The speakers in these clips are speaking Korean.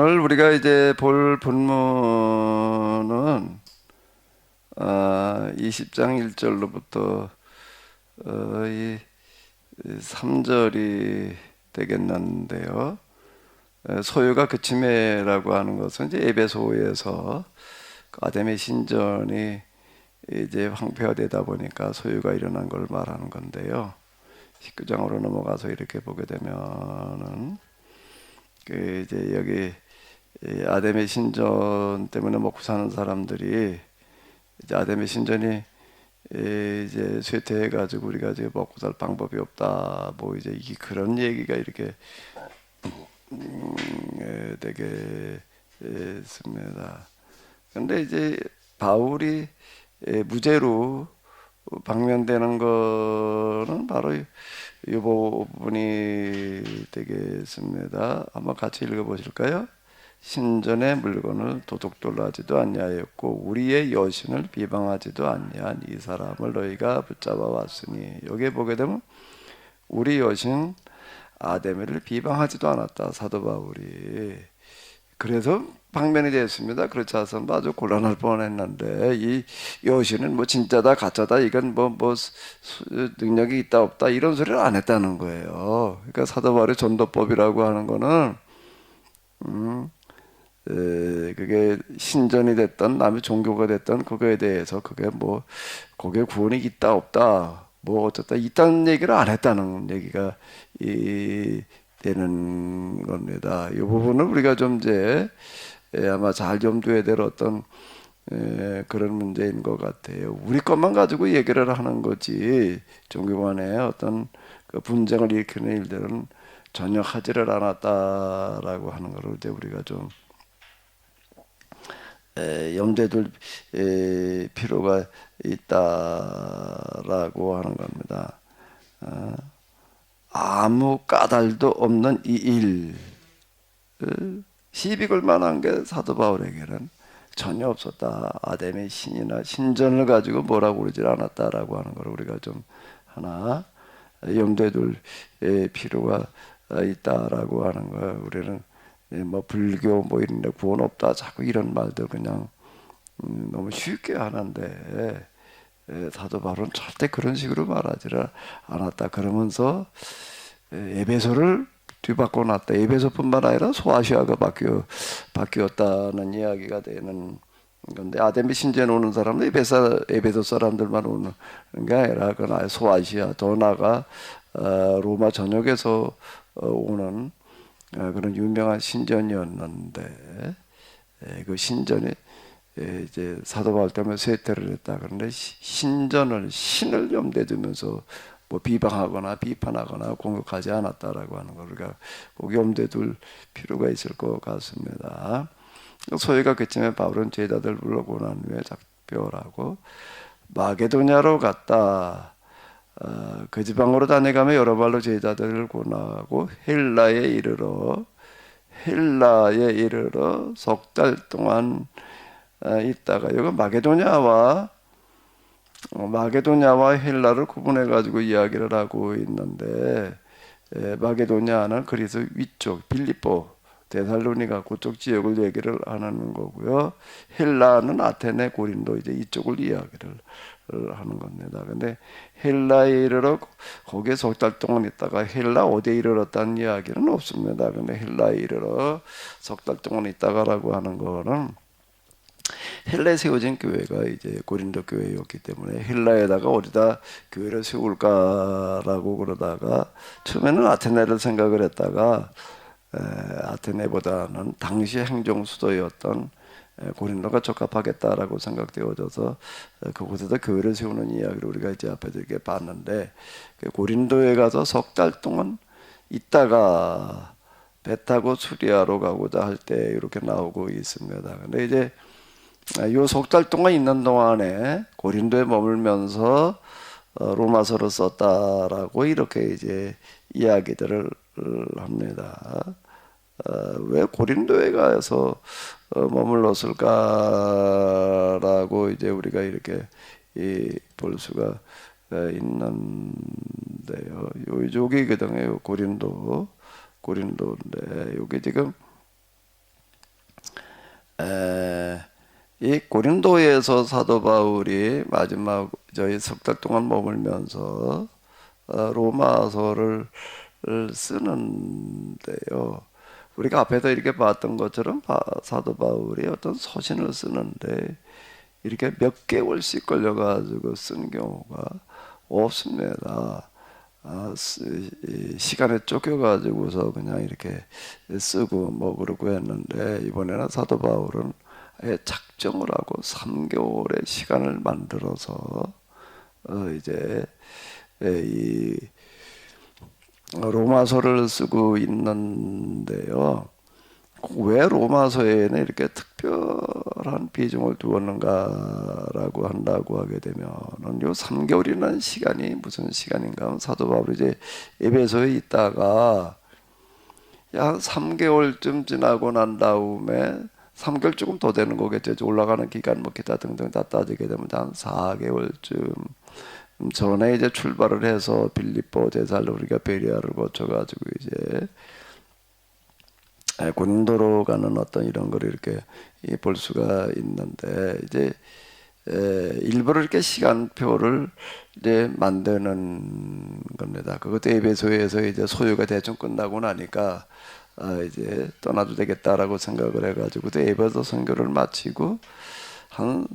오늘 우리가 이제 볼 본문은 20장 1절로부터 이 3절이 되겠는데요. 소유가 그침에라고 하는 것은 이제 에베소에서 아담의 신전이 이제 황폐화 되다 보니까 소유가 일어난 걸 말하는 건데요. 19장으로 넘어가서 이렇게 보게 되면은 이제 여기 아담의 신전 때문에 먹고 사는 사람들이 이제 아담의 신전이 이제 쇠퇴해가지고 우리가 이제 먹고 살 방법이 없다. 뭐 이제 그런 얘기가 이렇게 되게 있습니다. 근데 이제 바울이 무죄로 방면되는 거는 바로 이 부분이 되겠습니다. 한번 같이 읽어보실까요? 신전의 물건을 도둑돌로 하지도 아니하였고 우리의 여신을 비방하지도 아니한 이 사람을 너희가 붙잡아 왔으니, 여기에 보게 되면 우리 여신 아데메를 비방하지도 않았다, 사도 바울이. 그래서 방면이 되었습니다. 그렇지 않으면 아주 곤란할 뻔했는데, 이 여신은 뭐 진짜다 가짜다, 이건 뭐 능력이 있다 없다 이런 소리를 안 했다는 거예요. 그러니까 사도 바울의 전도법이라고 하는 거는 그게 신전이 됐던 남의 종교가 됐던 그거에 대해서 그게 뭐 거기에 구원이 있다 없다 뭐 어쨌다 있다는 얘기를 안 했다는 얘기가 되는 겁니다. 이 부분은 우리가 좀 이제 아마 잘 염두에 될 어떤 그런 문제인 것 같아요. 우리 것만 가지고 얘기를 하는 거지 종교 간의 어떤 그 분쟁을 일으키는 일들은 전혀 하지를 않았다라고 하는 것을 이제 우리가 좀 염두에 둘 필요가 있다라고 하는 겁니다. 아무 까닭도 없는 이 일, 시비 걸 만한 게 사도 바울에게는 전혀 없었다. 아담의 신이나 신전을 가지고 뭐라고 그러질 않았다라고 하는 걸 우리가 좀 하나 염두에 둘 필요가 있다라고 하는 거예요. 우리는 뭐 불교 뭐 이런데 구원 없다 자꾸 이런 말들 그냥 너무 쉽게 하는데, 사도 바울은 절대 그런 식으로 말하지를 않았다. 그러면서 에베소를 뒤바꿔 놨다. 에베소뿐만 아니라 소아시아가 바뀌었다는 이야기가 되는 건데, 아담의 신전에 오는 사람은 에베소 사람들만 오는 게 아니라 그건 아예 소아시아, 더 나아가 로마 전역에서 오는 그런 유명한 신전이었는데, 그 신전이 이제 사도 바울 때문에 쇠퇴를 했다. 그런데 신을 염두에 두면서 뭐 비방하거나 비판하거나 공격하지 않았다라고 하는 걸 우리가 꼭 염두에 둘 필요가 있을 것 같습니다. 소위가 그쯤에 바울은 제자들 불러고 난 후에 작별하고 마게도냐로 갔다. 그 지방으로 다녀가며 여러 발로 제자들을 권하고 헬라에 이르러 석 달 동안 있다가, 여기 마게도냐와 헬라를 구분해 가지고 이야기를 하고 있는데, 마게도냐는 그리스 위쪽 빌립보 데살로니가 그쪽 지역을 얘기를 하는 거고요. 헬라는 아테네 고린도 이제 이쪽을 이야기를 하는 겁니다. 근데 헬라에 이르러 거기에 석 달 동안 있다가 헬라 어디에 이르렀다는 이야기는 없습니다. 근데 헬라에 이르러 석 달 동안 있다가라고 하는 거는 헬라에 세워진 교회가 이제 고린도 교회였기 때문에 헬라에다가 어디다 교회를 세울까라고 그러다가 처음에는 아테네를 생각을 했다가 아테네보다는 당시 행정 수도였던 고린도가 적합하겠다라고 생각되어져서 그곳에다 교회를 세우는 이야기를 우리가 이제 앞에서 이렇게 봤는데, 고린도에 가서 석 달 동안 있다가 배 타고 수리아로 가고자 할 때 이렇게 나오고 있습니다. 근데 이제 요 석 달 동안 있는 동안에 고린도에 머물면서 로마서를 썼다라고 이렇게 이제 이야기들을 합니다. 왜 고린도에 가서 머물렀을까라고 이제 우리가 이렇게 볼 수가 있는데요. 여기거든요. 고린도인데 여기 지금 이 고린도에서 사도 바울이 마지막 저희 석 달 동안 머물면서 로마서를 쓰는데요. 우리가 앞에서 이렇게 봤던 것처럼 사도 바울이 어떤 서신을 쓰는데 이렇게 몇 개월씩 걸려가지고 쓴 경우가 없습니다. 시간에 쫓겨가지고서 그냥 이렇게 쓰고 뭐 그러고 했는데 이번에는 사도 바울은 아예 작정을 하고 3개월의 시간을 만들어서 이제 이 로마서를 쓰고 있는데요. 왜 로마서에는 이렇게 특별한 비중을 두었는가라고 한다고 하게 되면은 요 3개월이라는 시간이 무슨 시간인가 하면 사도 바울이 이제 에베소에 있다가 한 3개월쯤 지나고 난 다음에 3개월 조금 더 되는 거겠죠. 올라가는 기간 뭐 기타 등등 다 따지게 되면 한 4개월쯤 전에 이제 출발을 해서 빌립보, 데살로니가, 베레아를 거쳐가지고 이제 고린도로 가는 어떤 이런 걸 이렇게 볼 수가 있는데 이제 일부러 이렇게 시간표를 이제 만드는 겁니다. 그것도 에베소에서 이제 소유가 대충 끝나고 나니까 이제 떠나도 되겠다라고 생각을 해가지고 에베소 선교를 마치고 한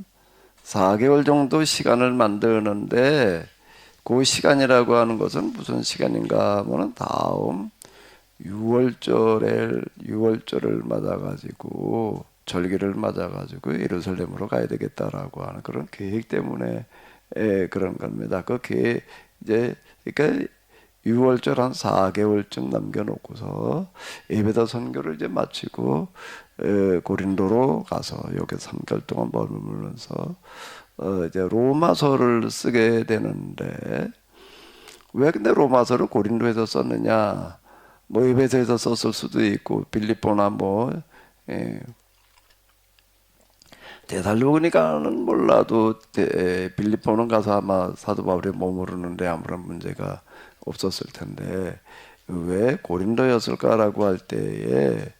4개월 정도 시간을 만드는데 그 시간이라고 하는 것은 무슨 시간인가 하면은 다음 6월절을 맞아가지고 절기를 맞아가지고 예루살렘으로 가야 되겠다라고 하는 그런 계획 때문에 그런 겁니다. 그 계획 이제 그러니까 6월절 한 4개월쯤 남겨놓고서 예배다 선교를 이제 마치고 고린도로 가서 여기 3개월 동안 머물면서 이제 로마서를 쓰게 되는데 왜 근데 로마서를 고린도에서 썼느냐? 뭐 에베소에서 썼을 수도 있고 빌립보나 뭐 데살로니가는 몰라도 빌립보는 가서 아마 사도 바울이 머무르는데 아무런 문제가 없었을 텐데 왜 고린도였을까라고 할 때에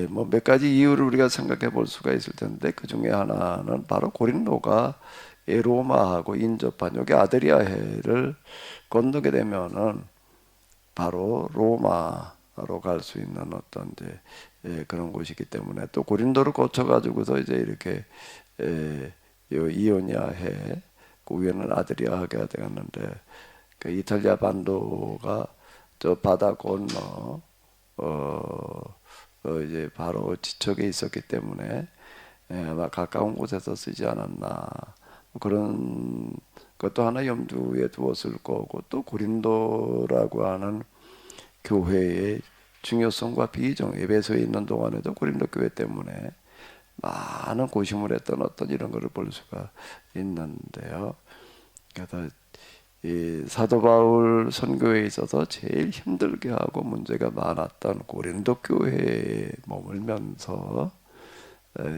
뭐 몇 가지 이유를 우리가 생각해 볼 수가 있을 텐데 그 중에 하나는 바로 고린도가 로마하고 인접한 여기 아드리아해를 건너게 되면은 바로 로마로 갈 수 있는 어떤 이제 그런 곳이기 때문에 또 고린도를 거쳐 가지고서 이제 이렇게 이오니아해 그 위에는 아드리아해가 되었는데 그 이탈리아 반도가 저 바다 건너 이제 바로 지척에 있었기 때문에 아마 가까운 곳에서 쓰지 않았나 그런 것도 하나 염두에 두었을 거고 또 고린도라고 하는 교회의 중요성과 비중 에베소에 있는 동안에도 고린도 교회 때문에 많은 고심을 했던 어떤 이런 것을 볼 수가 있는데요. 그래서 이 사도 바울 선교에 있어서 제일 힘들게 하고 문제가 많았던 고린도 교회에 머물면서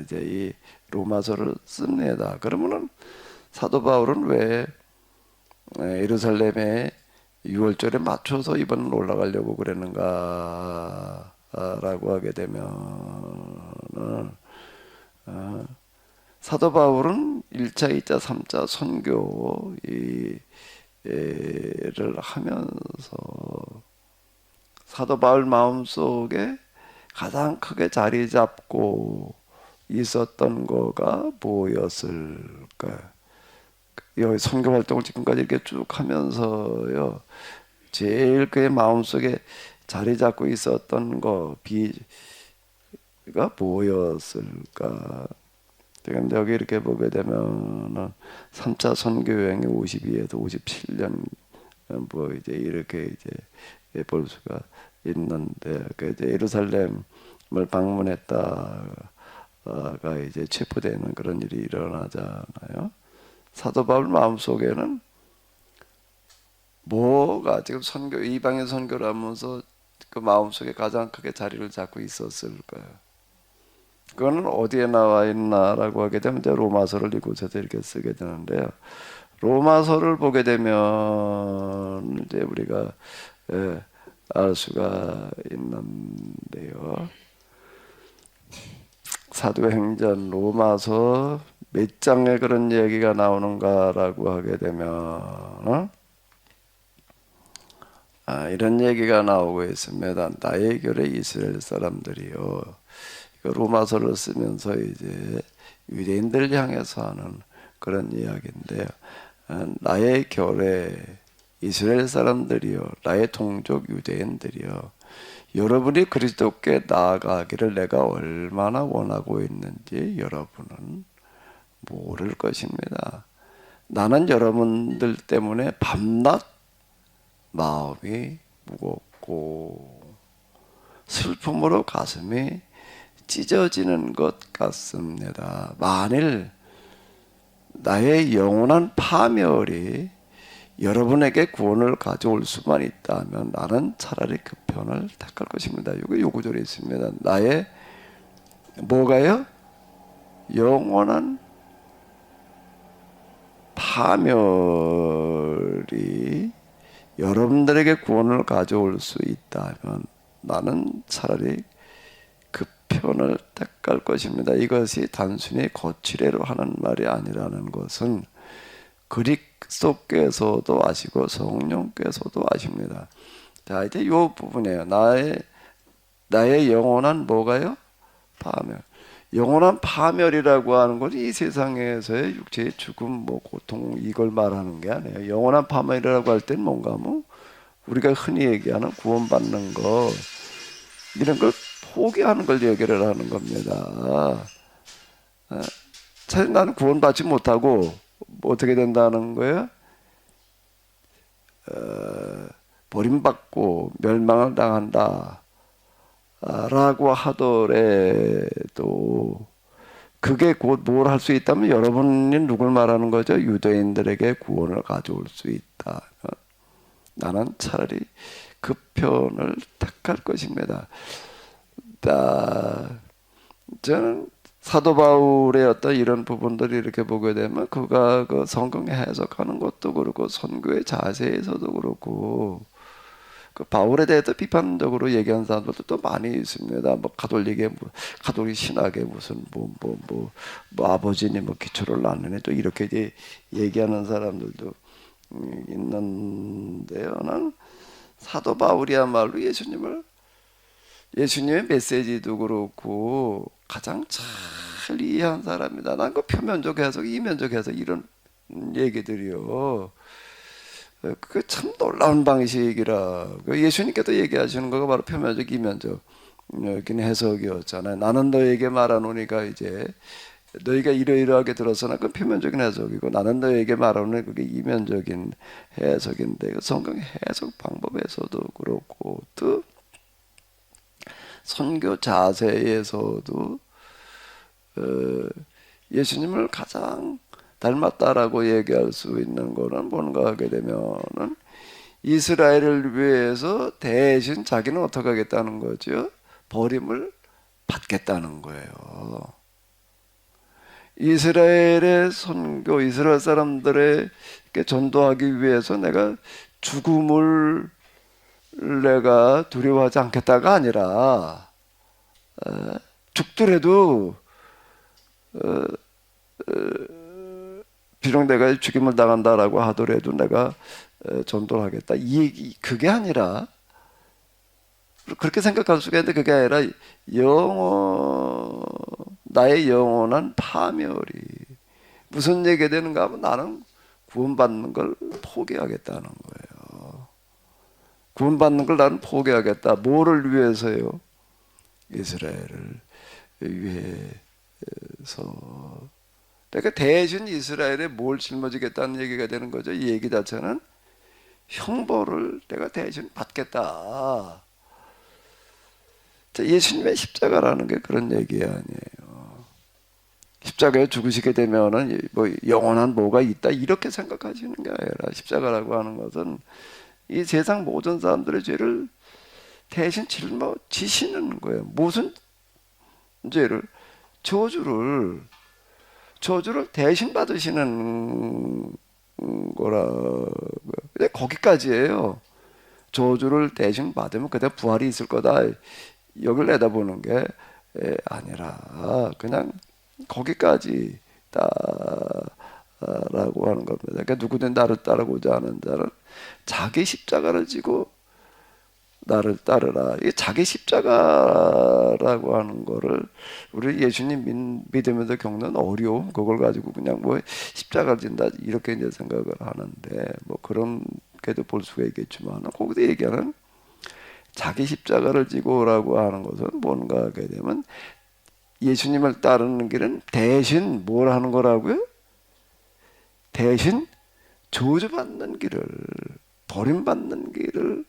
이제 이 로마서를 씁니다. 그러면은 사도 바울은 왜 예루살렘에 6월절에 맞춰서 이번은 올라가려고 그랬는가 라고 하게 되면 사도 바울은 1차, 2차, 3차 선교를 하면서 사도 바울 마음속에 가장 크게 자리 잡고 있었던 거가 뭐였을까요? 여기 선교 활동을 지금까지 이렇게 쭉 하면서요, 제일 그의 마음속에 자리 잡고 있었던 비가 뭐였을까? 지금 여기 이렇게 보게 되면은 3차 선교 여행이 52에서 57년 뭐 이제 이렇게 이제 볼 수가 있는데 그 이제 예루살렘을 방문했다가 이제 체포되는 그런 일이 일어나잖아요. 사도 바울 마음속에는 뭐가 지금 선교 이방의 선교를 하면서 그 마음속에 가장 크게 자리를 잡고 있었을까요? 그거는 어디에 나와 있나라고 하게 되면 이제 로마서를 이곳에서 이렇게 쓰게 되는데요. 로마서를 보게 되면 이제 우리가 알 수가 있는데요. 사도행전 로마서 몇 장에 그런 얘기가 나오는가라고 하게 되면 이런 얘기가 나오고 있습니다. 나의 교회 이스라엘 사람들이요. 이거 로마서를 쓰면서 이제 유대인들 향해서 하는 그런 이야기인데요. 나의 교회 이스라엘 사람들이요, 나의 동족 유대인들이요, 여러분이 그리스도께 나아가기를 내가 얼마나 원하고 있는지 여러분은 모를 것입니다. 나는 여러분들 때문에 밤낮 마음이 무겁고 슬픔으로 가슴이 찢어지는 것 같습니다. 만일 나의 영원한 파멸이 여러분에게 구원을 가져올 수만 있다면 나는 차라리 그 편을 택할 것입니다. 이거 요구절에 있습니다. 나의 뭐가요? 영원한 파멸이 여러분들에게 구원을 가져올 수 있다면 나는 차라리 그 편을 택할 것입니다. 이것이 단순히 거칠애로 하는 말이 아니라는 것은 그리스도께서도 아시고 성령께서도 아십니다. 자, 이제 이 부분이에요. 나의 영원한 뭐가요? 파멸. 영원한 파멸이라고 하는 것이 이 세상에서의 육체의 죽음, 뭐 고통 이걸 말하는 게 아니에요. 영원한 파멸이라고 할 때는 뭔가 우리가 흔히 얘기하는 구원받는 것 이런 걸 포기하는 걸 얘기를 하는 겁니다. 사실 나는 구원받지 못하고 어떻게 된다는 거예요? 버림받고 멸망을 당한다 라고 하더라도 그게 곧 뭘 할 수 있다면 여러분이 누굴 말하는 거죠? 유대인들에게 구원을 가져올 수 있다. 나는 차라리 그 편을 택할 것입니다. 저는 사도 바울의 어떤 이런 부분들을 이렇게 보게 되면 그가 그 성경 해석하는 것도 그렇고 선교의 자세에서도 그렇고 그 바울에 대해서 비판적으로 얘기하는 사람들도 또 많이 있습니다. 뭐 가톨릭의 가톨릭 신학의 무슨 뭐 아버지니 뭐 기초를 낳느니 또 이렇게 이제 얘기하는 사람들도 있는데요. 난 사도 바울이야말로 예수님의 메시지도 그렇고 가장 잘 이해한 사람이다. 난 그 표면적 해석, 이면적 해석 이런 얘기들이요. 그 참 놀라운 방식이라. 예수님께서 얘기하시는 거가 바로 표면적, 이면적 해석이었잖아요. 나는 너에게 말하노니가 이제 너희가 이러이러하게 들었으나 그 표면적인 해석이고 나는 너에게 말하노니 그게 이면적인 해석인데 성경 해석 방법에서도 그렇고 또 선교 자세에서도 예수님을 가장 닮았다라고 얘기할 수 있는 거는 뭔가 하게 되면은 이스라엘을 위해서 대신 자기는 어떻게 하겠다는 거죠? 버림을 받겠다는 거예요. 이스라엘의 선교, 이스라엘 사람들에게 전도하기 위해서 내가 죽음을 내가 두려워하지 않겠다가 아니라 죽더라도 비록 내가 죽임을 당한다라고 하더라도 내가 전도를 하겠다. 그게 아니라 그렇게 생각할 수가 있는데 그게 아니라 나의 영원한 파멸이 무슨 얘기가 되는가 하면 나는 구원받는 걸 포기하겠다는 거예요. 구원받는 걸 나는 포기하겠다. 뭐를 위해서요? 이스라엘을 위해서. 그러니까 대신 이스라엘에 뭘 짊어지겠다는 얘기가 되는 거죠. 이 얘기 자체는 형벌을 내가 대신 받겠다. 예수님의 십자가라는 게 그런 얘기 아니에요. 십자가에 죽으시게 되면은 뭐 영원한 뭐가 있다 이렇게 생각하시는 게 아니라 십자가라고 하는 것은 이 세상 모든 사람들의 죄를 대신 짊어지시는 거예요. 무슨 죄를? 저주를 대신 받으시는 거라. 근데 거기까지예요. 저주를 대신 받으면 그때 부활이 있을 거다. 여길 내다보는 게 아니라 그냥 거기까지 라고 하는 겁니다. 그러니까 누구든 나를 따르고자 하는 자는 자기 십자가를 지고 나를 따르라. 이 자기 십자가라고 하는 거를 우리 예수님 믿으면서 겪는 어려움, 그걸 가지고 그냥 뭐 십자가를 진다 이렇게 이제 생각을 하는데, 뭐 그렇게도 볼 수가 있겠지만 거기서 얘기하는 자기 십자가를 지고라고 하는 것은 뭔가 하게 되면 예수님을 따르는 길은 대신 뭘 하는 거라고요? 대신 저주받는 길을, 버림받는 길을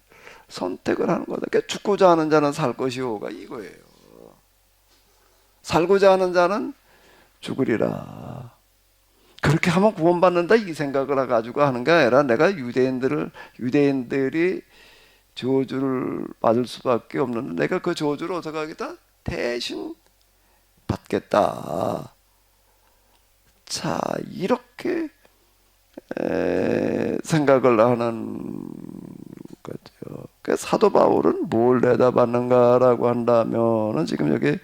선택을 하는 거다. 그러니까 죽고자 하는 자는 살 것이오가 이거예요. 살고자 하는 자는 죽으리라. 그렇게 하면 구원받는다 이 생각을 해가지고 하는 게 아니라, 내가 유대인들이 저주를 받을 수밖에 없는데 내가 그 저주를 어떻게 하겠다? 대신 받겠다. 자, 이렇게 생각을 하는 거죠. 그 사도 바울은 뭘 내다봤는가라고 한다면은, 지금 여기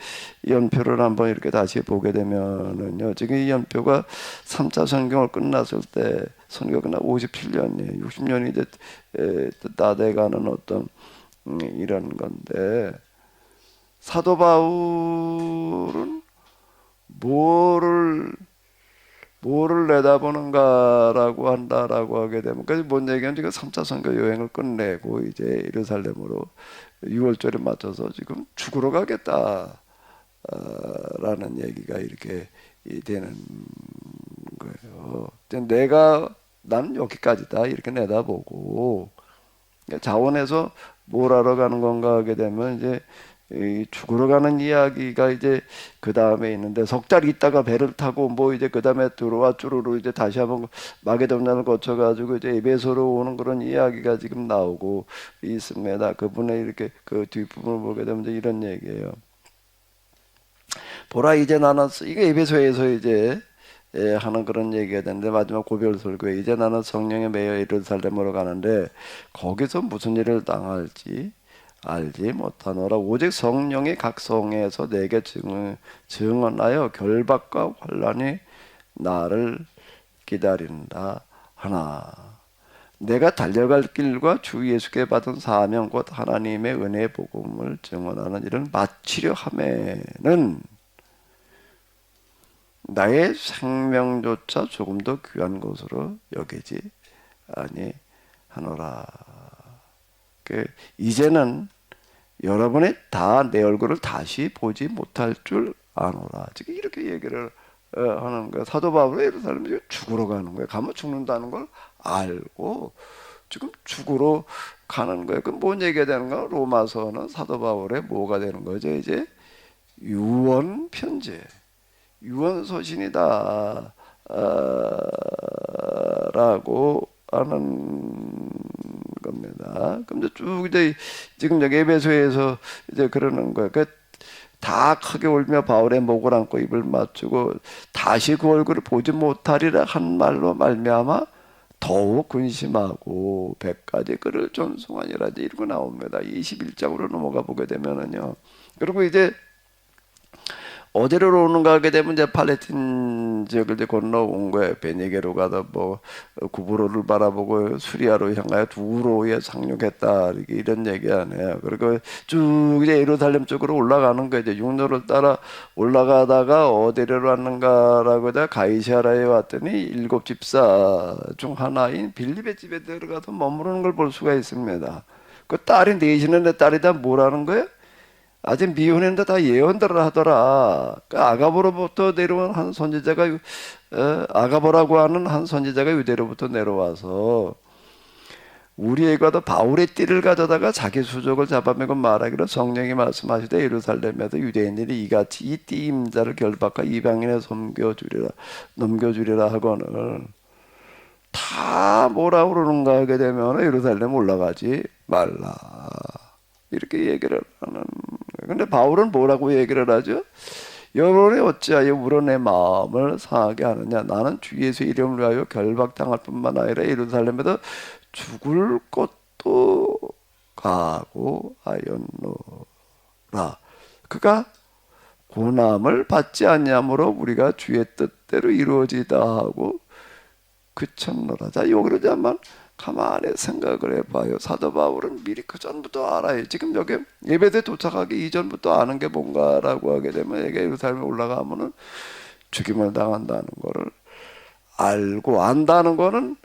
연표를 한번 이렇게 다시 보게 되면은요, 지금 이 연표가 3차 선경을 끝났을 때, 선교 끝나 57년이에요. 60년이 이제 다 돼가는 어떤 이런 건데, 사도 바울은 뭐를 내다보는가라고 한다라고 하게 되면, 그래서 뭔 얘기냐면 지금 3차 선교 여행을 끝내고 이제 예루살렘으로 6월절에 맞춰서 지금 죽으러 가겠다 라는 얘기가 이렇게 되는 거예요. 난 여기까지다 이렇게 내다보고, 자원에서 뭘 하러 가는 건가 하게 되면 이제 이 죽으러 가는 이야기가 이제 그 다음에 있는데, 석 달 있다가 배를 타고 뭐 이제 그 다음에 들어와 쭈루루 이제 다시 한번 마게도냐를 거쳐가지고 이제 에베소로 오는 그런 이야기가 지금 나오고 있습니다. 그분의 이렇게 그 뒷부분을 보게 되면 이제 이런 얘기예요. 보라 이제 나는, 이게 에베소에서 이제 하는 그런 얘기가 되는데, 마지막 고별 설교에 이제 나는 성령에 매여 예루살렘으로 가는데 거기서 무슨 일을 당할지 알지 못하노라. 오직 성령이 각 성에서 내게 증언하여 결박과 환난이 나를 기다린다 하나. 내가 달려갈 길과 주 예수께 받은 사명 곧 하나님의 은혜의 복음을 증언하는 일을 마치려 하면은 나의 생명조차 조금 더 귀한 것으로 여기지 아니하노라. 이제는 여러분이 다 내 얼굴을 다시 보지 못할 줄 아노라. 지금 이렇게 얘기를 하는 거야. 사도 바울은 예루살렘에 죽으러 가는 거야. 가면 죽는다는 걸 알고 지금 죽으러 가는 거예요. 그럼 뭔 얘기가 되는가? 로마서는 사도 바울의 뭐가 되는 거죠? 이제 유언 편지, 유언 서신이다 라고 하는 겁니다. 그럼 쭉 이제 지금 여기 에베소에서 이제 그러는 거예요. 다 크게 울며 바울의 목을 안고 입을 맞추고 다시 그 얼굴을 보지 못하리라 한 말로 말미암아 더욱 근심하고 100가지 그를 존송하니라 이러고 나옵니다. 21장으로 넘어가 보게 되면은요. 그리고 이제 어디로 오는가 하게 되면 이제 팔레스틴 지역을 이제 건너온 거예요. 베니게로 가다 뭐 구브로를 바라보고 수리아로 향하여 두로에 상륙했다 이런 얘기 하네요. 그리고 쭉 이제 예루살렘 쪽으로 올라가는 거예요. 이제 육로를 따라 올라가다가 어디로 왔는가라고 하다 가이사라에 왔더니 7 집사 중 하나인 빌립의 집에 들어가서 머무르는 걸 볼 수가 있습니다. 그 딸이 넷이는 내 딸이 다 뭐라는 거예요? 아직 미혼인데 다 예언들을 하더라. 그 아가보로부터 내려온 한 선지자가 아가보라고 하는 한 선지자가 유대로부터 내려와서 우리에게도 바울의 띠를 가져다가 자기 수족을 잡아매고 말하기로 성령이 말씀하시되 예루살렘에서 유대인들이 이같이 이 띠 임자를 결박하 이방인에 넘겨주리라 하거늘 다 뭐라 그러는가 하게 되면 예루살렘 올라가지 말라 이렇게 얘기를 하는 거예요. 근데 바울은 뭐라고 얘기를 하죠? 여러분이 어찌하여 울어 내 마음을 상하게 하느냐. 나는 주 예수 이름을 위하여 결박당할 뿐만 아니라 예루살렘에서 죽을 것도 각오하였노라. 그가 고난을 받지 아니하므로 우리가 주의 뜻대로 이루어지다 하고 그쳤노라. 자, 여기로 한번 가만히 생각을 해봐요. 사도 바울은 미리 그 전부터 알아요. 지금 여기 예배대 도착하기 이전부터 아는 게 뭔가라고 하게 되면, 이게 예루살렘에 올라가면은 죽임을 당한다는 거를 알고, 안다는 거는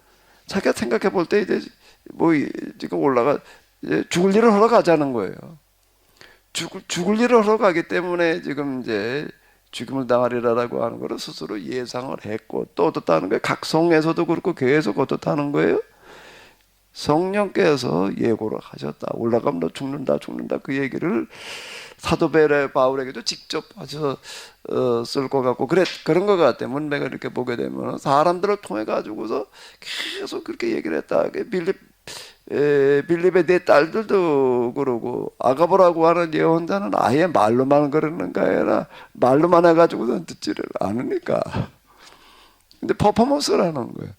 자기가 생각해 볼 때 이제 뭐 지금 올라가 이제 죽을 일을 하러 가자는 거예요. 죽을 일을 하러 가기 때문에 지금 이제 죽임을 당하리라라고 하는 거를 스스로 예상을 했고, 또 어떻다는 거예요? 각 성에서도 그렇고 교회에서 어떻다는 거예요? 성령께서 예고를 하셨다. 올라가면 너 죽는다, 죽는다. 그 얘기를 사도 바울에게도 직접 하셔서 쓸 것 같고, 그런 것 같아요. 문맥을 이렇게 보게 되면 사람들을 통해 가지고서 계속 그렇게 얘기를 했다. 빌립의 네 딸들도 그러고, 아가보라고 하는 예언자는 아예 말로만 그러는 거 아니라 말로만 해가지고는 듣지를 않으니까. 근데 퍼포먼스라는 거예요.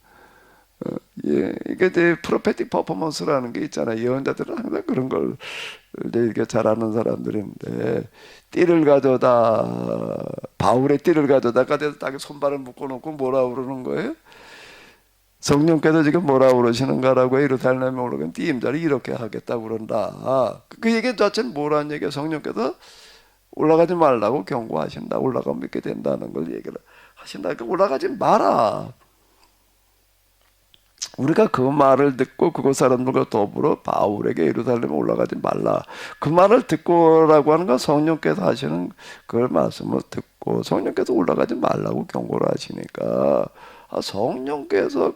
예, 이게 이제 프로페틱 퍼포먼스라는 게 있잖아요. 예언자들은 항상 그런 걸 이렇게 잘하는 사람들인데, 띠를 가져다, 바울의 띠를 가져다가 딱 손발을 묶어놓고 뭐라 그러는 거예요? 성령께서 지금 뭐라 그러시는가라고 예루살렘에 올라가면 띠 임자를 이렇게 하겠다고 그런다. 그 얘기 자체는 뭐라는 얘기야? 성령께서 올라가지 말라고 경고하신다. 올라가면 이렇게 된다는 걸 얘기를 하신다. 그러니까 올라가지 마라. 우리가 그 말을 듣고 그곳 사람들과 더불어 바울에게 예루살렘에 올라가지 말라. 그 말을 듣고라고 하는 건 성령께서 하시는 그 말씀을 듣고 성령께서 올라가지 말라고 경고를 하시니까, 성령께서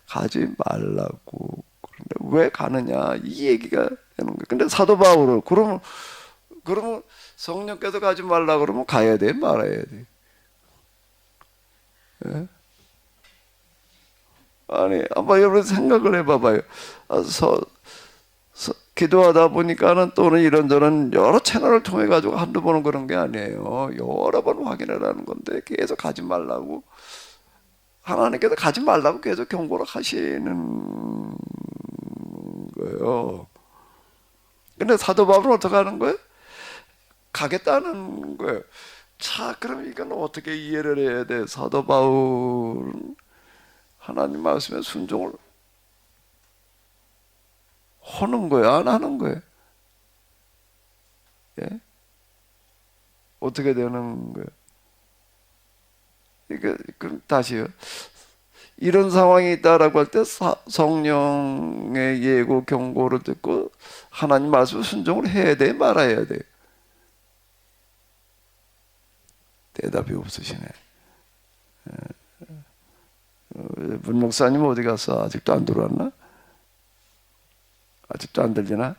가지 말라고. 그런데 왜 가느냐, 이 얘기가 되는 거예요. 근데 사도 바울은 그러면 성령께서 가지 말라 그러면 가야 돼, 말아야 돼? 예? 아니, 한번 여러분 생각을 해봐봐요. 기도하다 보니까는 또는 이런저런 여러 채널을 통해 가지고 한두 번은 그런 게 아니에요. 여러 번 확인하라는 건데 계속 가지 말라고, 하나님께서 가지 말라고 계속 경고를 하시는 거예요. 근데 사도 바울은 어떻게 하는 거예요? 가겠다는 거예요. 자, 그럼 이건 어떻게 이해를 해야 돼? 사도 바울은 하나님 말씀에 순종을 하는 거예요? 안 하는 거예요? 예? 어떻게 되는 거예요? 그럼 다시요. 이런 상황이 있다라고 할 때 성령의 예고 경고를 듣고 하나님 말씀 순종을 해야 돼, 말아야 돼? 대답이 없으시네. 문 목사님 어디 갔어? 아직도 안 들어왔나? 아직도 안 들리나?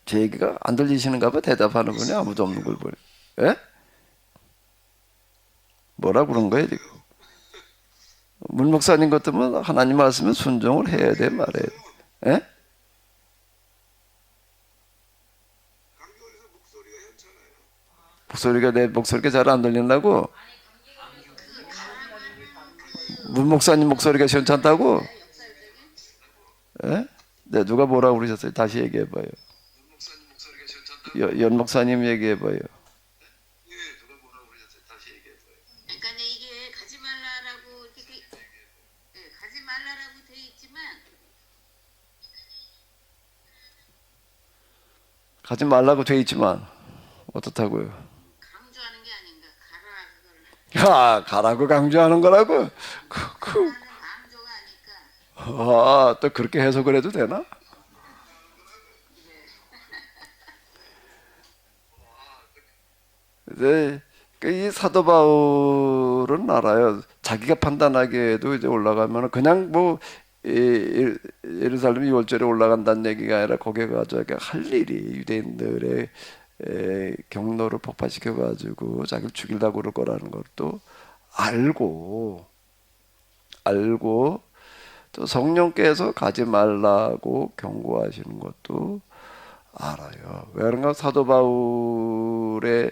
제 얘기가 안 들리시는가 봐. 대답하는 분이 아무도 없는 걸 보네. 예? 뭐라 그런 거예요 지금? 문 목사님 같으면 하나님 말씀에 순종을 해야 돼, 말해야 돼? 예? 내 목소리가 잘 안 들린다고? 문 목사님 목소리가 시원찮다고? 예? 네, 누가 뭐라고 그러셨어요? 다시 얘기해봐요. 연 목사님 얘기해봐요. 그러니까 이게 가지 말라라고 이렇게 가지 말라라고 돼 있지만 가지 말라고 돼 있지만 어떻다고요? 강조하는 게 아닌가. 가라 그걸. 가라고 강조하는 거라고? 강조가 아닐까. 또 그렇게 해석을 해도 되나? 네, 이 사도 바울은 알아요. 자기가 판단하기에도 이제 올라가면 그냥 뭐 예루살렘 유월절에 올라간다는 얘기가 아니라 거기에 가서 할 일이 유대인들의 경로를 폭파시켜 가지고 자기를 죽이려고 그럴 거라는 것도 알고 또 성령께서 가지 말라고 경고하시는 것도 알아요. 왜 그런가? 사도 바울의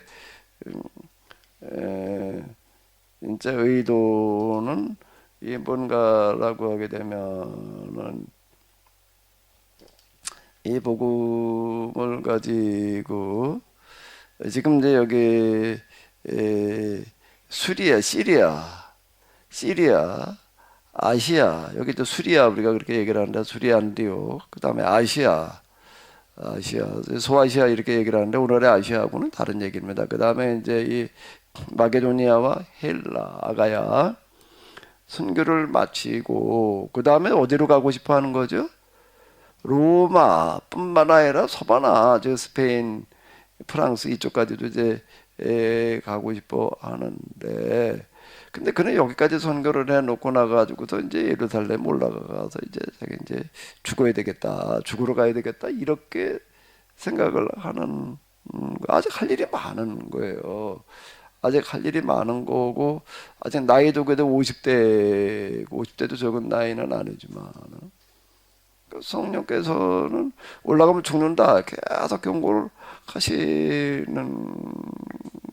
진짜 의도는 이 뭔가라고 하게 되면은 이 복음을 가지고 지금 이제 여기 시리아, 아시아, 여기 또 수리아 우리가 그렇게 얘기를 하는데 수리아 안디옥, 그 다음에 아시아, 소아시아 이렇게 얘기를 하는데 오늘의 아시아하고는 다른 얘기입니다. 그 다음에 이제 이 마게도니아와 헬라, 아가야 선교를 마치고 그 다음에 어디로 가고 싶어 하는 거죠? 로마뿐만 아니라 서바나, 저 스페인, 프랑스 이쪽까지도 이제 가고 싶어 하는데, 근데 그는 여기까지 선교를 해놓고 나가지고서 이제 예루살렘 올라가서 이제 자기 이제 죽어야 되겠다, 죽으러 가야 되겠다 이렇게 생각을 하는, 아직 할 일이 많은 거예요. 아직 할 일이 많은 거고, 아직 나이도 그래도 50대도 적은 나이는 아니지만 성령께서는 올라가면 죽는다 계속 경고를 하시는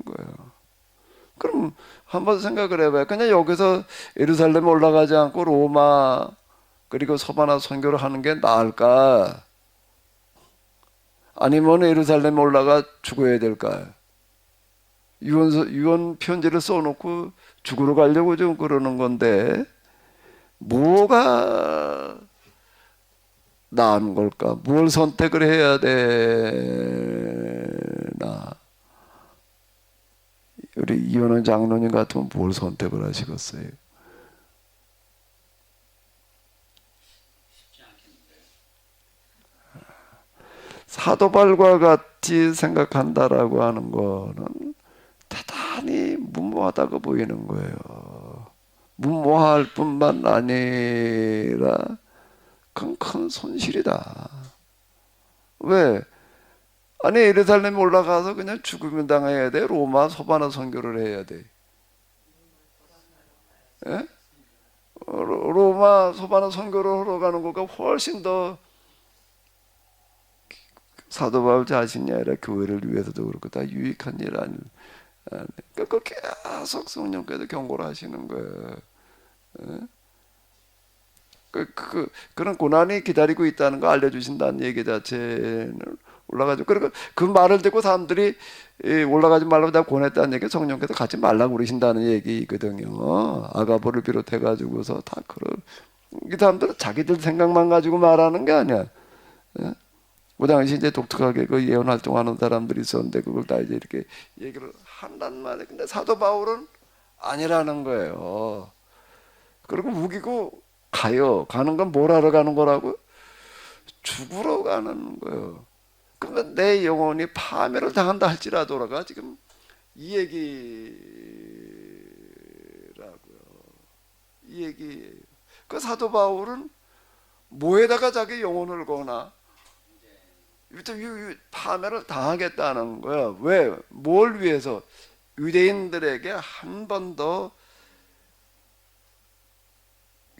거예요. 그럼 한번 생각을 해봐요. 그냥 여기서 예루살렘 올라가지 않고 로마 그리고 서바나 선교를 하는 게 나을까? 아니면 예루살렘 올라가 죽어야 될까요? 유언 편지를 써놓고 죽으러 가려고 좀 그러는 건데 뭐가 나은 걸까? 뭘 선택을 해야 되나? 우리 이현원 장로님 같으면 뭘 선택을 하시겠어요? 사도발과 같이 생각한다라고 하는 거는 대단히 무모하다고 보이는 거예요. 무모할 뿐만 아니라 그건 큰 손실이다. 왜? 아니 예루살렘에 올라가서 그냥 죽으면 당해야 돼? 로마 서바나 선교를 해야 돼? 예? 로마 서바나 선교를 하러 가는 것과 훨씬 더 사도 바울 자신이 아니라 교회를 위해서도 그렇고 다 유익한 일 아니. 그러니까 계속 성령께서 경고를 하시는 거예요. 예? 그런 고난이 기다리고 있다는 거 알려주신다는 얘기 자체는 올라가죠. 그리고 그 말을 듣고 사람들이 올라가지 말라고 다 권했다는 얘기 성령께서 가지 말라고 그러신다는 얘기거든요. 아가보를 비롯해가지고서 다 그런 이 사람들은 자기들 생각만 가지고 말하는 게 아니야. 예? 그 당시 이제 독특하게 그 예언 활동하는 사람들이 있었는데 그걸 다 이제 이렇게 얘기를 한단 말이에요. 근데 사도 바울은 아니라는 거예요. 그리고 우기고 가는 건 뭘 하러 가는 거라고? 죽으러 가는 거예요. 그러면 내 영혼이 파멸을 당한다 할지라도가 지금 이 얘기라고요. 이 얘기예요. 그 사도 바울은 뭐에다가 자기 영혼을 거나 파멸을 당하겠다는 거야. 왜? 뭘 위해서? 유대인들에게 한 번 더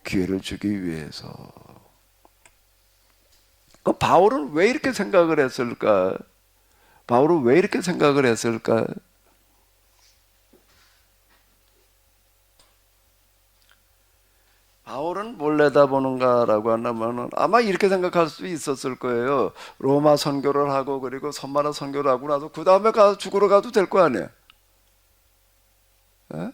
기회를 주기 위해서. 그 바울은 왜 이렇게 생각을 했을까? 바울은 왜 이렇게 생각을 했을까? 바울은 뭘 내다보는가라고 한다면 아마 이렇게 생각할 수 있었을 거예요. 로마 선교를 하고 그리고 서바나 선교를 하고 나서 그 다음에 가서 죽으러 가도 될 거 아니에요. 네?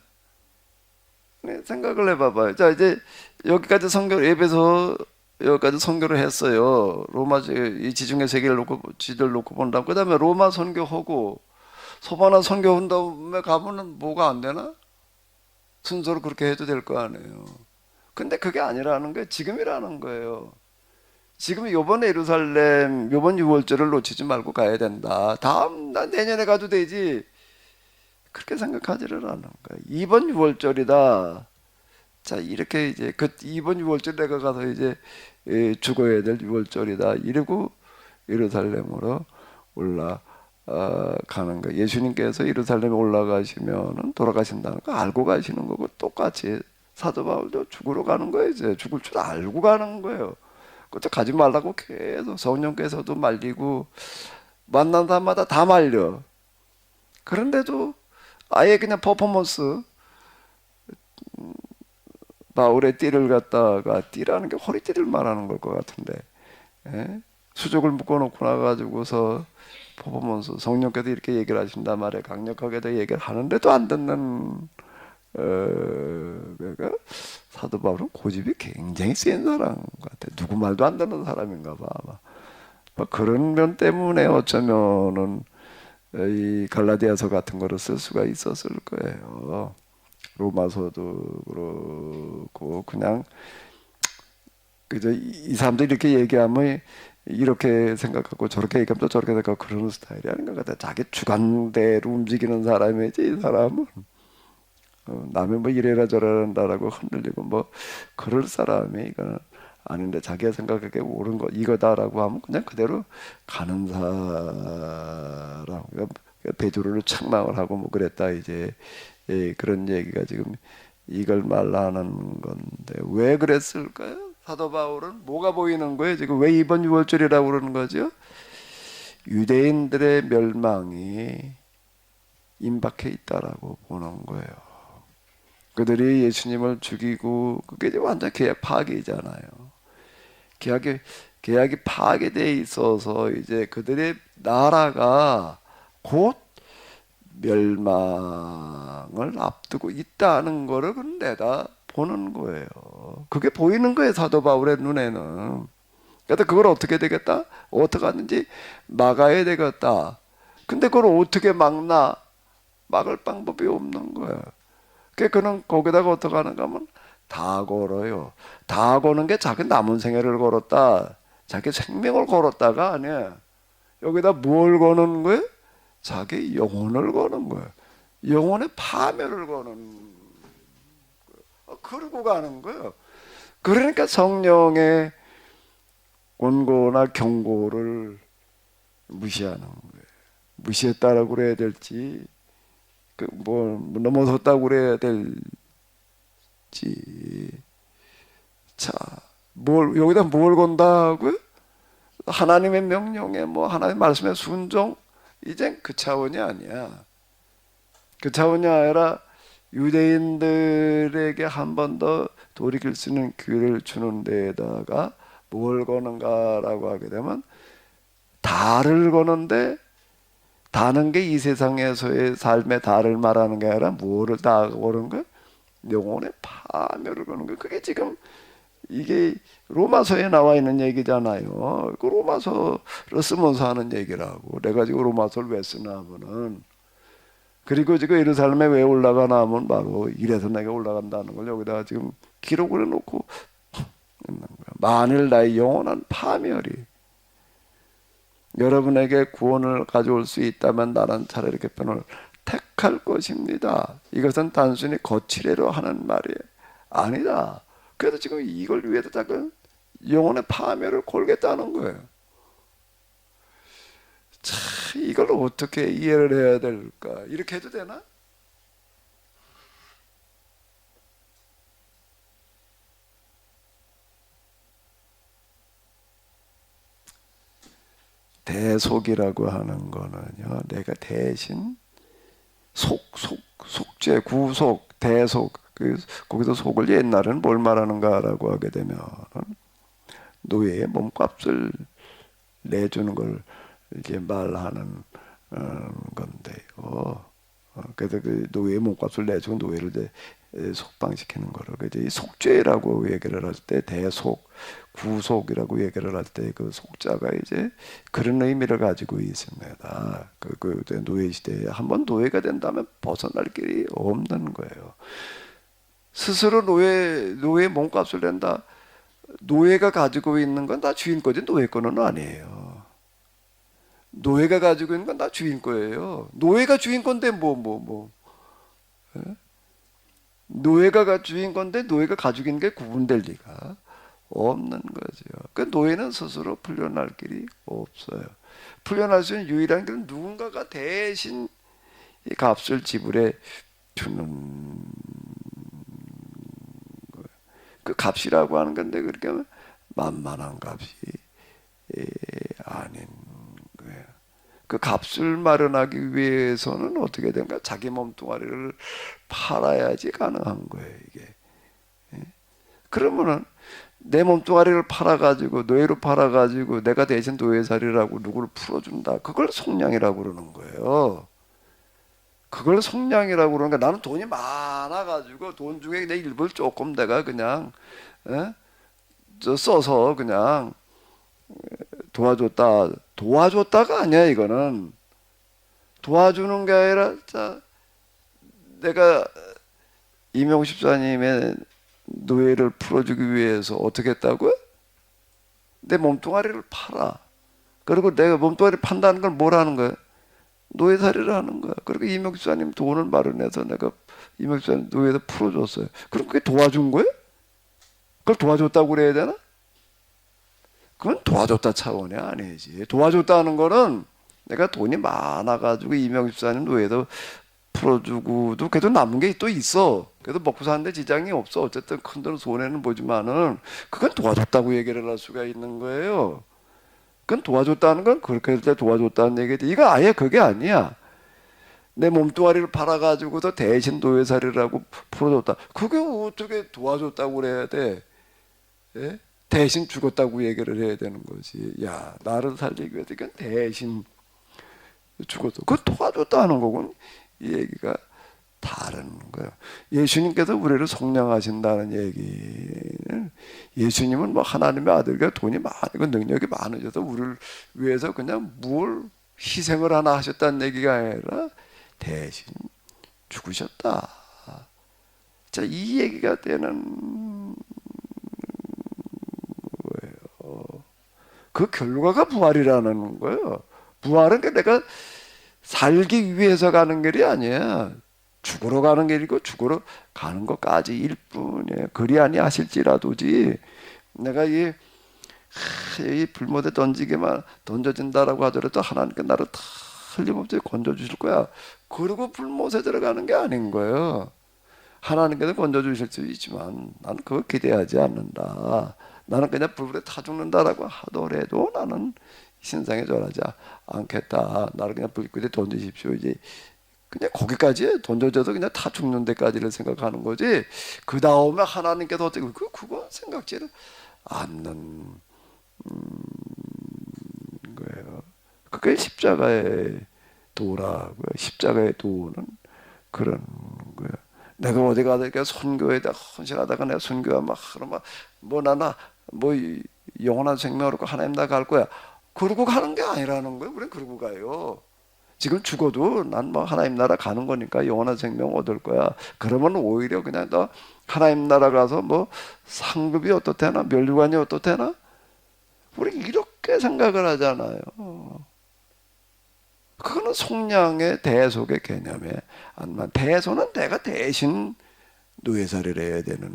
네, 생각을 해봐봐요. 자 이제 여기까지 에베소 여기까지 선교를 했어요. 로마 이 지중해 세계를 놓고 지도를 놓고 본다면 그 다음에 로마 선교하고 서바나 선교한 다음에 가면은 뭐가 안 되나? 순서로 그렇게 해도 될 거 아니에요. 근데 그게 아니라는 거예요. 지금이라는 거예요. 지금 요번 예루살렘 요번 6월절을 놓치지 말고 가야 된다. 난 내년에 가도 되지. 그렇게 생각하지를 않은 거예요. 이번 6월절이다. 자 이렇게 이제 이번 6월절 내가 가서 이제 죽어야 될 6월절이다. 이러고 예루살렘으로 올라가는 거예요. 예수님께서 예루살렘에 올라가시면은 돌아가신다는 거 알고 가시는 거고 똑같이 사도 바울도 죽으러 가는 거예요. 이제 죽을 줄 알고 가는 거예요. 그것도 가지 말라고 계속 성령께서도 말리고 만난 사람마다 다 말려. 그런데도 아예 그냥 퍼포먼스 바울의 띠를 갖다가 띠라는 게 허리띠를 말하는 걸 것 같은데 예? 수족을 묶어놓고 나가지고서 보면서 성령께서 이렇게 얘기를 하신단 말이에요. 강력하게도 얘기를 하는데도 안 듣는 그러니까 사도 바울은 고집이 굉장히 센 사람 같아. 누구 말도 안 듣는 사람인가 봐. 아마 그런 면 때문에 어쩌면은 이 갈라디아서 같은 거를 쓸 수가 있었을 거예요. 로마서도 그렇고 그냥 그저 이 사람들이 이렇게 얘기하면 이렇게 생각하고 저렇게 얘기하면 또 저렇게 생각하고 그러는 스타일이 아닌 것 같아. 자기 주관대로 움직이는 사람이지 이 사람은. 남이 뭐 이래라 저래라 한다라고 흔들리고 뭐 그럴 사람이 이거는 아닌데 자기가 생각하기에 옳은 거 이거다라고 하면 그냥 그대로 가는 사람. 그러니까 베드로를 책망을 하고 뭐 그랬다 이제 그런 얘기가 지금 이걸 말하는 건데 왜 그랬을까요? 사도 바울은 뭐가 보이는 거예요? 지금 왜 이번 6월절이라고 그러는 거죠? 유대인들의 멸망이 임박해 있다라고 보는 거예요. 그들이 예수님을 죽이고 그게 이제 완전 계약 파괴잖아요. 계약이 파괴되어 있어서 이제 그들의 나라가 곧 멸망을 앞두고 있다는 거를 내다 보는 거예요. 그게 보이는 거예요. 사도 바울의 눈에는. 그래서 그걸 어떻게 되겠다? 어떻게 하는지 막아야 되겠다. 근데 그걸 어떻게 막나? 막을 방법이 없는 거예요. 그는 거기다가 어떻게 하는가 하면 다 걸어요. 다 거는 게 자기 남은 생애를 걸었다. 자기 생명을 걸었다가 아니야. 여기다 뭘 거는 거예요? 자기 영혼을 거는 거예요. 영혼의 파멸을 거는 거예요. 그러고 가는 거예요. 그러니까 성령의 권고나 경고를 무시하는 거예요. 무시했다라고 그래야 될지 뭐 넘어섰다고 그래야 될지. 자, 여기다 뭘 건다고요? 하나님의 명령에 뭐 하나님의 말씀에 순종. 이젠 그 차원이 아니야. 그 차원이 아니라 유대인들에게 한 번 더 돌이킬 수 있는 기회를 주는 데에다가 뭘 거는가라고 하게 되면 다를 거는데 다는 게 이 세상에서의 삶의 다를 말하는 게 아니라 뭐를 다 거는 거야? 영혼의 파멸을 거는 거야. 그게 지금 이게 로마서에 나와 있는 얘기잖아요. 그 로마서를 쓰면서 하는 얘기라고. 내가 지금 로마서를 왜 쓰나 하면은 그리고 지금 예루살렘에 왜 올라가나 하면 바로 이래서 내가 올라간다는 걸 여기다가 지금 기록을 해놓고 있는 거야. 만일 나의 영원한 파멸이 여러분에게 구원을 가져올 수 있다면 나는 차라리 그 편을 택할 것입니다. 이것은 단순히 거칠애로 하는 말이 아니다. 그래서 지금 이걸 위해서 자꾸 영혼의 파멸을 걸겠다는 거예요. 참 이걸 어떻게 이해를 해야 될까? 이렇게 해도 되나? 대속이라고 하는 거는요, 내가 대신 속죄, 구속, 대속, 거기서 속을 옛날에는 뭘 말하는가라고 하게 되면 노예의 몸값을 내주는 걸 이렇게 말하는 건데요. 그래서 그 노예의 몸값을 내주고 노예를 이제 속방시키는 거를 이제 속죄라고 얘기를 할 때 대속, 구속이라고 얘기를 할 때 그 속자가 이제 그런 의미를 가지고 있습니다. 그 노예 시대에 한번 노예가 된다면 벗어날 길이 없는 거예요. 스스로 노예 몸값을 낸다. 노예가 가지고 있는 건 다 주인 거지 노예 거는 아니에요. 노예가 가지고 있는 건 다 주인 거예요. 노예가 주인 건데 예? 노예가 주인 건데 노예가 가지고 있는 게 구분될 리가 없는 거죠. 그 노예는 스스로 풀려날 길이 없어요. 풀려날 수 있는 유일한 길은 누군가가 대신 이 값을 지불해 주는 거예요. 그 값이라고 하는 건데 그렇게 하면 만만한 값이 아닌 거예요. 그 값을 마련하기 위해서는 어떻게 된가? 자기 몸뚱아리를 팔아야지 가능한 거예요, 이게. 그러면은 내 몸뚱아리를 팔아가지고 노예로 팔아가지고 내가 대신 노예살이라고 누구를 풀어준다. 그걸 속량이라고 그러는 거예요. 그걸 속량이라고 그러는 거야. 나는 돈이 많아가지고 돈 중에 내 일부를 조금 내가 그냥 써서 그냥 도와줬다. 도와줬다가 아니야. 이거는 도와주는 게 아니라 자, 내가 이명식 집사님의 노예를 풀어주기 위해서 어떻게 했다고요? 내 몸뚱아리를 팔아. 그리고 내가 몸뚱아리 판다는 걸 뭐라는 거야? 노예살이를 하는 거야. 그리고 이명식 집사님 돈을 마련해서 내가 이명식 집사님 노예에서 풀어줬어요. 그럼 그게 도와준 거예요? 그걸 도와줬다고 그래야 되나? 그건 도와줬다 차원이 아니지. 도와줬다는 거는 내가 돈이 많아가지고 이명식 집사님 노예도 풀어주고도 그래도 남은 게 또 있어. 그래도 먹고 사는데 지장이 없어. 어쨌든 큰돈 손해는 보지만은 그건 도와줬다고 얘기를 할 수가 있는 거예요. 그건 도와줬다는 건 그렇게 할 때 도와줬다는 얘기지. 이거 아예 그게 아니야. 내 몸뚱아리를 팔아가지고도 대신 노예살이라고 풀어줬다. 그게 어떻게 도와줬다고 그래야 돼? 예? 대신 죽었다고 얘기를 해야 되는 거지. 야, 나를 살리기 위해서 이건 대신 죽었어. 그거 도와줬다는 거군. 이 얘기가 다른 거예요. 예수님께서 우리를 속량하신다는 얘기는 예수님은 뭐 하나님의 아들과 돈이 많고 능력이 많으셔서 우리를 위해서 그냥 뭘 희생을 하나 하셨다는 얘기가 아니라 대신 죽으셨다. 자, 이 얘기가 되는 거예요. 그 결과가 부활이라는 거예요. 부활은 내가 살기 위해서 가는 길이 아니야. 죽으러 가는 길이고 죽으러 가는 것까지 일뿐이에요. 그리 아니하실지라도지. 내가 이 불못에 던져진다라고 하더라도 하나님께 나를 틀림없이 건져주실 거야. 그리고 불못에 들어가는 게 아닌 거예요. 하나님께서 건져주실 수 있지만 나는 그거 기대하지 않는다. 나는 그냥 불에 타 죽는다라고 하더라도 나는 신상에 절하지 않겠다. 나를 그냥 불길에 던지십시오. 이제 그냥 거기까지 던져져도 그냥 다 죽는 데까지를 생각하는 거지. 그 다음에 하나님께서 어떻게 그거 생각지를 않는 거예요. 그게 십자가의 도라고요. 십자가의 도는 그런 거예요. 내가 어디 가다가 선교에다 헌신하다가 내가 선교야 뭐 나나 뭐 영원한 생명으로 하나님 나 갈 거야. 그러고 가는 게 아니라는 거예요. 우리는 그러고 가요. 지금 죽어도 난 뭐 하나님 나라 가는 거니까 영원한 생명 얻을 거야. 그러면 오히려 그냥 너 하나님 나라 가서 뭐 상급이 어떻대나 멸류관이 어떻대나 우리 이렇게 생각을 하잖아요. 그거는 속량의 대속의 개념에 안만. 대소는 내가 대신 노예살이를 해야 되는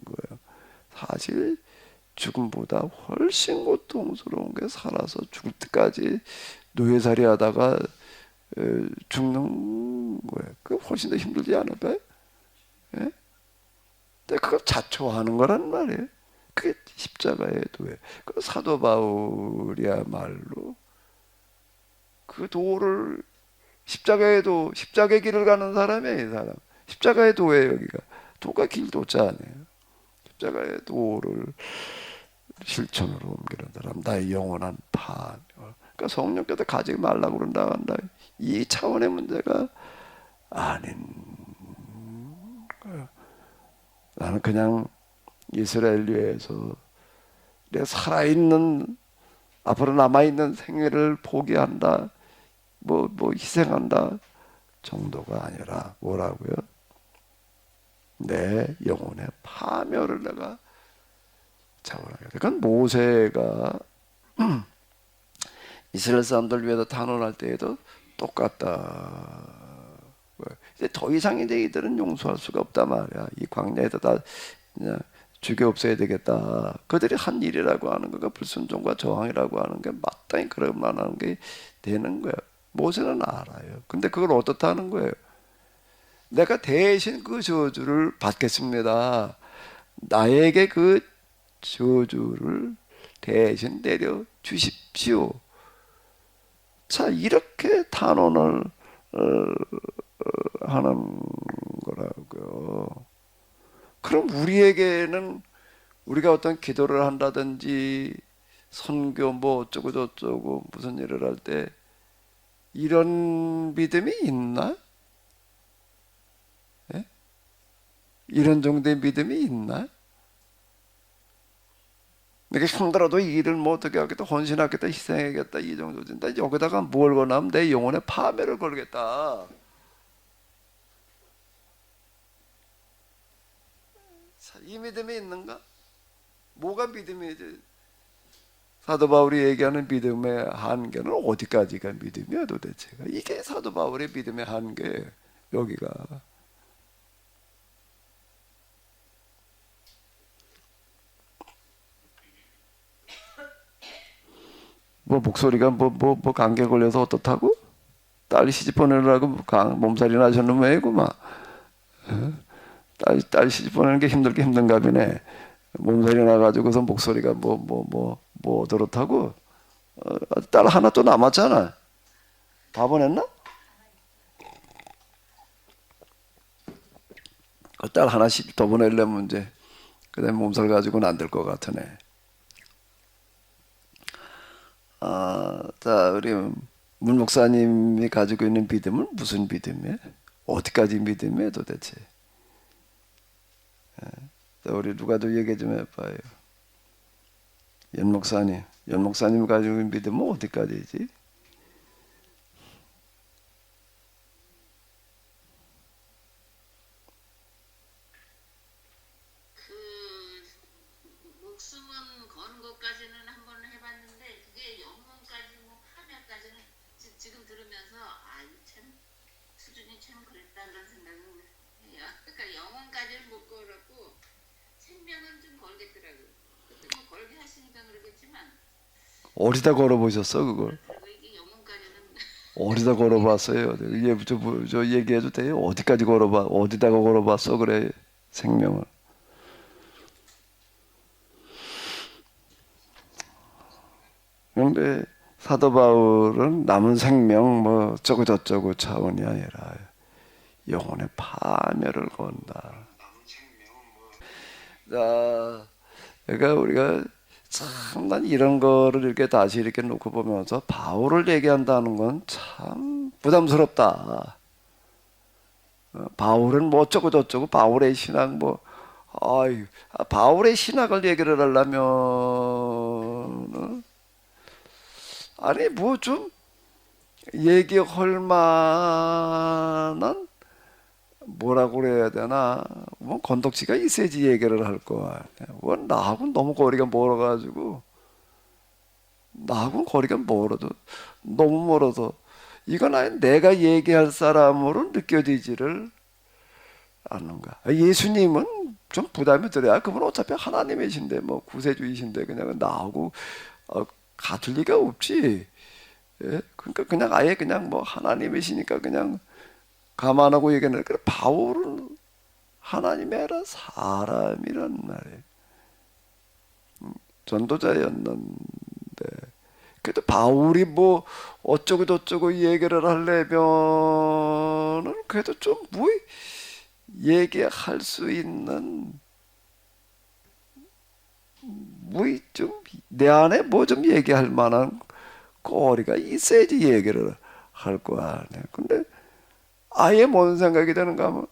거예요. 사실 죽음보다 훨씬 고통스러운 게 살아서 죽을 때까지 노예살이 하다가 죽는 거예요. 그게 훨씬 더 힘들지 않을까요? 예? 근데 그걸 자초하는 거란 말이에요. 그게 십자가의 도예요. 그 사도 바울이야말로 그 도를 십자가의 길을 가는 사람이에요. 이 사람 십자가의 도예요. 여기가 도가 길도자 아니에요. 십자가의 도를 실천으로 옮기는 사람, 나의 영원한 파멸. 그러니까 성령께서 가지 말라고 그런다 한다. 이 차원의 문제가 아닌 거예요. 나는 그냥 이스라엘교회에서 내 살아있는 앞으로 남아있는 생애를 포기한다, 뭐 희생한다 정도가 아니라 뭐라고요? 내 영혼의 파멸을 내가 자원하게 돼. 그건 모세가 이스라엘 사람들 위해서 단언할 때에도 똑같다. 이제 더 이상 이제 이들은 용서할 수가 없단 말이야. 이 광야에다 다 그냥 죽여 없애야 되겠다. 그들이 한 일이라고 하는 거가 불순종과 저항이라고 하는 게 마땅히 그럴 만한 게 되는 거야. 모세는 알아요. 근데 그걸 어떻다는 거예요? 내가 대신 그 저주를 받겠습니다. 나에게 그 저주를 대신 내려 주십시오. 자, 이렇게 단언을 하는 거라고요. 그럼 우리에게는 우리가 어떤 기도를 한다든지 선교 뭐 어쩌고 저쩌고 무슨 일을 할 때 이런 믿음이 있나? 예? 이런 정도의 믿음이 있나? 내가 힘들어도 이 일을 뭐 어떻게 하겠다, 헌신하겠다, 희생하겠다 이 정도지. 나 여기다가 뭘 거나면 내 영혼의 파멸을 걸겠다. 자, 이 믿음이 있는가? 뭐가 믿음이지? 사도 바울이 얘기하는 믿음의 한계는 어디까지가 믿음이야 도대체가? 이게 사도 바울의 믿음의 한계. 여기가 뭐 목소리가 뭐 감기에 걸려서 어떻다고? 딸이 시집 보내느라고 몸살이 나셨는 모양이구만. 딸 시집 보내는 게 힘든가 보네. 몸살이 나가지고서 목소리가 뭐 어떻다고? 딸 하나 또 남았잖아. 다 보냈나? 딸 하나씩 더 보내려면 이제 그다음에 몸살 가지고는 안 될 것 같으네. 자, 우리 문 목사님이 가지고 있는 믿음은 무슨 믿음이에요? 어디까지 믿음이에요 도대체? 자, 우리 누가도 얘기 좀 해봐요. 연 목사님 가지고 있는 믿음은 어디까지지? 목숨은 거는 것까지는 한번 해봤는데 그게 영혼까지 뭐 파멸까지는 지금 들으면서 참 수준이 참 그랬다 그런 생각을 해요. 그러니까 영혼까지는 못 걸었고 생명은 좀 걸겠더라고요. 그때 뭐 걸게 하시니까 그러겠지만 어디다 걸어보셨어 그걸? 그리고 이게 영혼까지는 어디다 걸어봤어요? 저 얘기해도 돼요? 어디까지 어디다가 걸어봤어 그래 생명을? 그런데 사도 바울은 남은 생명 뭐 어쩌고 저쩌고 차원이 아니라 영혼의 파멸을 건다. 자, 그러니까 우리가 참 난 이런 거를 이렇게 다시 이렇게 놓고 보면서 바울을 얘기한다는 건 참 부담스럽다. 바울은 뭐 어쩌고 저쩌고 바울의 신학 뭐 바울의 신학을 얘기를 하려면 아니 뭐 좀 얘기할 만한 뭐라고 그래야 되나 뭐 건덕지가 있어야지 얘기를 할 거야. 뭐 나하고 너무 거리가 멀어가지고 나하고 거리가 멀어도 너무 멀어서 이건 아예 내가 얘기할 사람으로 느껴지지를 않는가. 예수님은 좀 부담이 들어야 그분 어차피 하나님이신데 뭐 구세주이신데 그냥 나하고 같을 리가 없지. 예? 그러니까 그냥 아예 그냥 뭐 하나님이시니까 그냥 감안하고 얘기하는. 그래 바울은 하나님이 아니라 사람이란 말이에요. 전도자였는데 그래도 바울이 뭐 어쩌고 저쩌고 얘기를 하려면은 그래도 좀 뭐 얘기할 수 있는 뭐 좀 내 안에 뭐 좀 얘기할 만한 거리가 있어야지 얘기를 할 거 아니야. 근데 아예 뭔 생각이 드는가 하면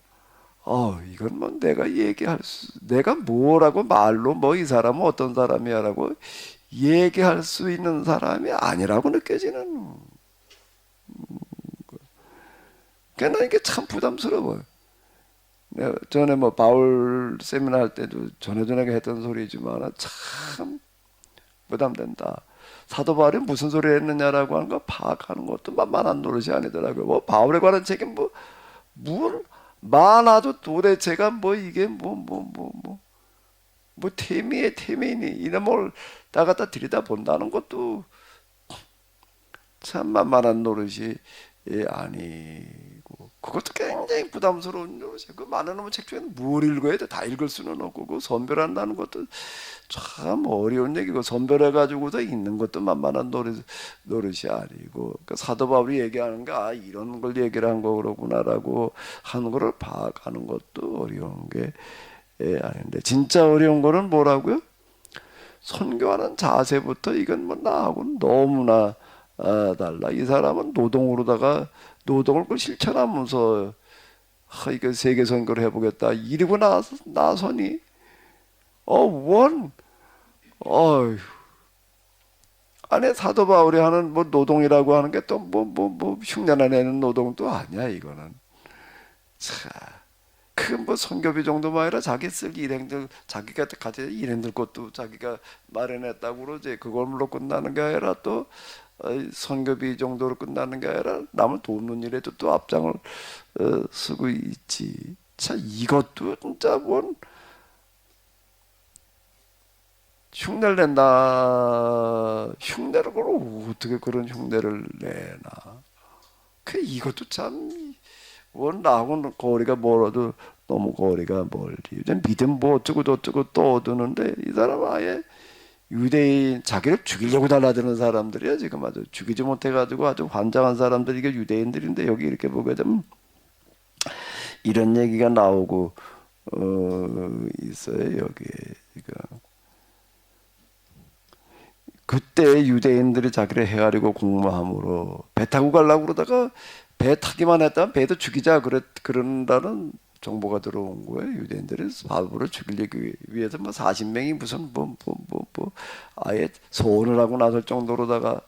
이건 뭐 내가 뭐라고 말로 뭐 이 사람은 어떤 사람이야라고 얘기할 수 있는 사람이 아니라고 느껴지는. 그러니까 이게 참 부담스러워요. 내가 전에 뭐 바울 세미나 할 때도 전에 했던 소리지만 참 부담된다. 사도 바울이 무슨 소리 했느냐라고 하는 거 파악하는 것도 만만한 노릇이 아니더라고요. 뭐 바울에 관한 책이 뭘 많아도 도대체가 뭐 이게 태미니 이놈을 다 갖다 들이다 본다는 것도 참 만만한 노릇이 아니고 그것도 굉장히 부담스러운 노릇이에요. 그 많은 놈의 책 중에는 뭘 읽어야 돼? 다 읽을 수는 없고 그 선별한다는 것도 참 어려운 얘기고 선별해 가지고서 읽는 것도 만만한 노릇이 아니고 그러니까 사도 바울이 얘기하는 게 이런 걸 얘기를 한 거구나라고 하는 거를 파악하는 것도 어려운 게 아닌데 진짜 어려운 거는 뭐라고요? 선교하는 자세부터 이건 뭐 나하고는 너무나 달라. 이 사람은 노동으로다가 노동을 그 실천하면서 이거 세계 선교를 해보겠다 이러고 나서니 원 어휴 안에 사도 바울이 하는 뭐 노동이라고 하는 게 또 뭐 흉내나 내는 노동도 아니야 이거는. 참. 그 뭐 선교비 정도만 아니라 자기 쓸 일행들 자기가 가진 일행들 것도 자기가 마련했다고 그러지. 그걸로 끝나는 게 아니라 또 선교비 정도로 끝나는 게 아니라 남을 돕는 일에도 또 앞장을 쓰고 있지. 참 이것도 진짜 뭔 흉내를 낸다. 흉내를 그걸 어떻게 그런 흉내를 내나. 그 이것도 참 나하고는 거리가 멀어도 너무 거리가 멀리. 요즘 믿음 뭐 어쩌고 저쩌고 떠드는데 이 사람은 아예 유대인 자기를 죽이려고 달라드는 사람들이야 지금. 아주 죽이지 못해가지고 아주 환장한 사람들이 이게 유대인들인데 여기 이렇게 보게 되면 이런 얘기가 나오고 있어요 여기에. 그때 유대인들이 자기를 헤아리고 공모함으로 배 타고 가려고 그러다가 배 타기만 했다면 배도 죽이자 그런다는 정보가 들어온 거예요. 유대인들이 바울을 죽이기 위해서 뭐 40명이 무슨 아예 소원을 하고 나설 정도로다가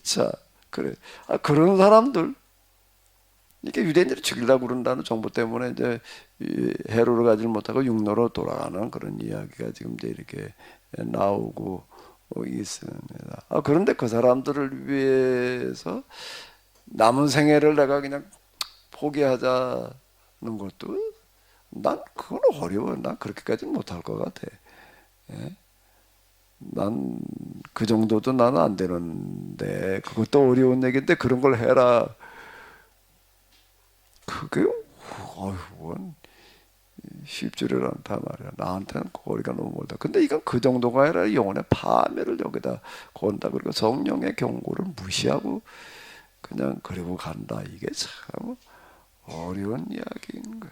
자 그래 그런 사람들 이게 유대인들이 죽이려고 그런다는 정보 때문에 이제 해로를 가지 못하고 육로로 돌아가는 그런 이야기가 지금 이제 이렇게 나오고 있습니다. 그런데 그 사람들을 위해서 남은 생애를 내가 그냥 포기하자는 것도 난 그건 어려워. 난 그렇게까지는 못할 것 같아. 예? 난 그 정도도 나는 안 되는데 그것도 어려운 얘기인데 그런 걸 해라. 그게 원 쉽지를 않다 말이야. 나한테는 거리가 너무 멀다. 근데 이건 그 정도가 아니라 영혼의 파멸을 여기다 건다. 그리고 성령의 경고를 무시하고 그냥 그리고 간다. 이게 참 어려운 이야기인 거야.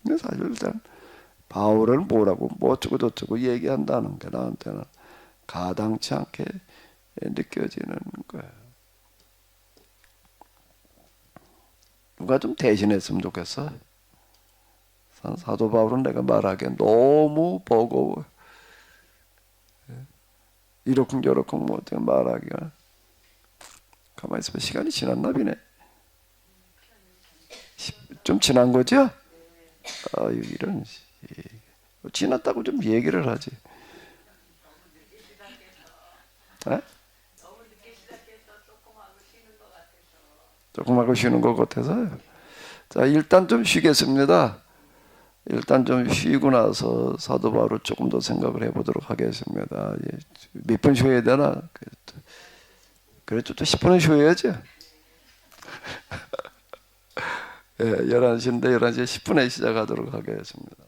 근데 사실 일단 바울은 뭐라고 뭐 어쩌고 저쩌고 얘기한다는 게 나한테는 가당치 않게 느껴지는 거야. 누가 좀 대신했으면 좋겠어. 사도 바울은 내가 말하기엔 너무 버거워. 이러쿵저러쿵 뭐 어떻게 말하기가. 가만히 있으면 시간이 지났나 비네. 좀 지난 거죠? 이런 지났다고 좀 얘기를 하지. 에? 조금 하고 쉬는 것 같아서. 자, 일단 좀 쉬겠습니다. 일단 좀 쉬고 나서 사도 바울을 조금 더 생각을 해보도록 하겠습니다. 몇 분 쉬어야 되나? 그래도 또 10분은 쉬어야지. 11시인데 11시 10분에 시작하도록 하겠습니다.